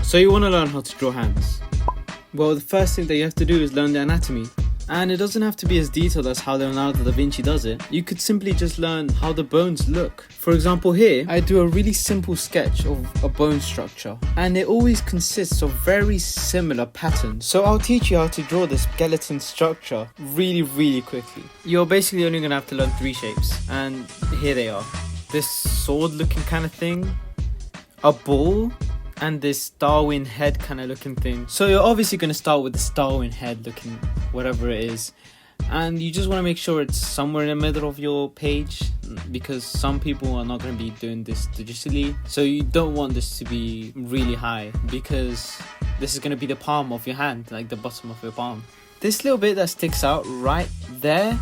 So you want to learn how to draw hands. Well, the first thing that you have to do is learn the anatomy. And it doesn't have to be as detailed as how Leonardo da Vinci does it. You could simply just learn how the bones look. For example, here, I do a really simple sketch of a bone structure. And it always consists of very similar patterns. So I'll teach you how to draw the skeleton structure really quickly. You're basically only going to have to learn 3 shapes. And here they are. This sword looking kind of thing. A ball. And this Darwin head kind of looking thing. So you're obviously going to start with the Darwin head looking whatever it is, and you just want to make sure it's somewhere in the middle of your page, because some people are not going to be doing this digitally. So you don't want this to be really high, because this is going to be the palm of your hand, like the bottom of your palm. This little bit that sticks out right there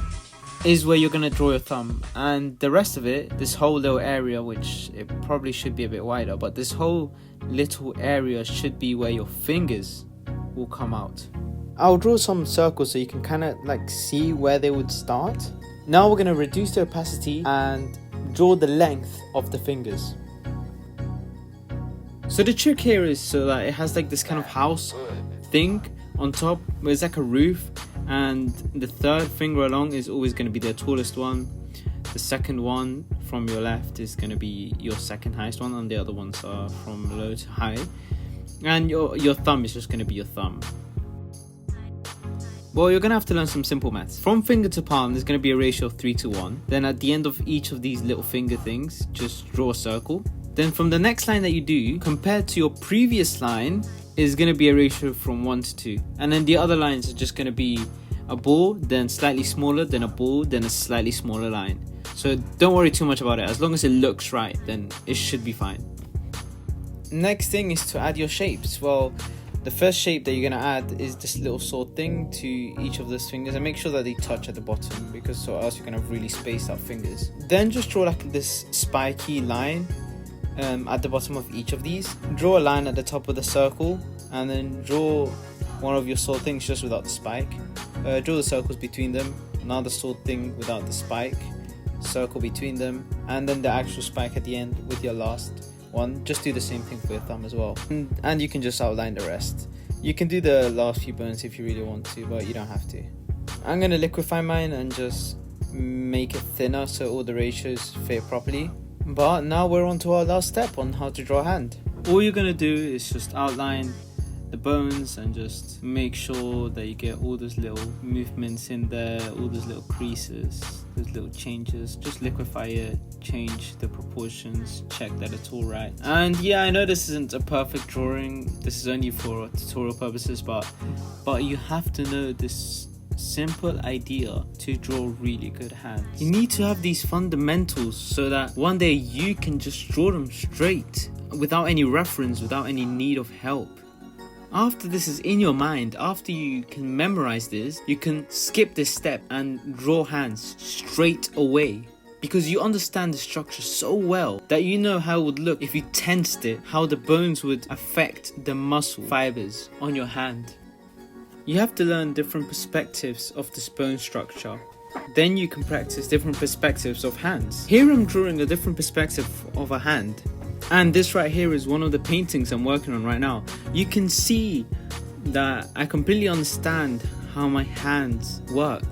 is where you're going to draw your thumb, and the rest of it, this whole little area, which it probably should be a bit wider, but this whole little area should be where your fingers will come out. I'll draw some circles so you can kind of like see where they would start. Now we're going to reduce the opacity and draw the length of the fingers. So the trick here is so that it has like this kind of house thing on top, where it's like a roof, and the third finger along is always going to be the tallest one. The second one from your left is going to be your second highest one, and the other ones are from low to high. And your thumb is just going to be your thumb. Well, you're going to have to learn some simple maths. From finger to palm, there's going to be a ratio of 3 to 1. Then at the end of each of these little finger things, just draw a circle. Then from the next line that you do, compared to your previous line, is going to be a ratio from 1 to 2. And then the other lines are just going to be a ball, then slightly smaller, then a ball, then a slightly smaller line. So don't worry too much about it. As long as it looks right, then it should be fine. Next thing is to add your shapes. Well, the first shape that you're going to add is this little sword thing to each of those fingers, and make sure that they touch at the bottom, because so else you're going to have really spaced out fingers. Then just draw like this spiky line at the bottom of each of these. Draw a line at the top of the circle, and then draw one of your sword things just without the spike. Draw the circles between them. Another sword thing without the spike. Circle between them, and then the actual spike at the end with your last one. Just do the same thing for your thumb as well, and you can just outline the rest. You can do the last few bones if you really want to, but you don't have to. I'm going to liquefy mine and just make it thinner so all the ratios fit properly. But now we're on to our last step on how to draw a hand. All you're going to do is just outline the bones and just make sure that you get all those little movements in there, all those little creases, those little changes. Just liquefy it, change the proportions, check that it's all right. And yeah, I know this isn't a perfect drawing, this is only for tutorial purposes, but you have to know this simple idea to draw really good hands. You need to have these fundamentals so that one day you can just draw them straight without any reference, without any need of help. After this is in your mind, after you can memorize this, you can skip this step and draw hands straight away, because you understand the structure so well that you know how it would look if you tensed it, how the bones would affect the muscle fibers on your hand. You have to learn different perspectives of this bone structure. Then you can practice different perspectives of hands. Here I'm drawing a different perspective of a hand. And this right here is one of the paintings I'm working on right now. You can see that I completely understand how my hands work.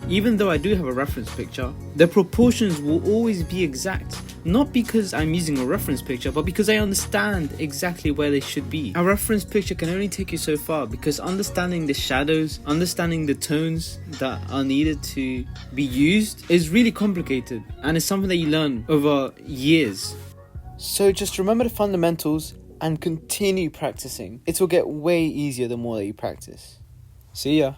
Even though I do have a reference picture, the proportions will always be exact. Not because I'm using a reference picture, but because I understand exactly where they should be. A reference picture can only take you so far, because understanding the shadows, understanding the tones that are needed to be used is really complicated, and it's something that you learn over years. So just remember the fundamentals and continue practicing. It will get way easier the more that you practice. See ya.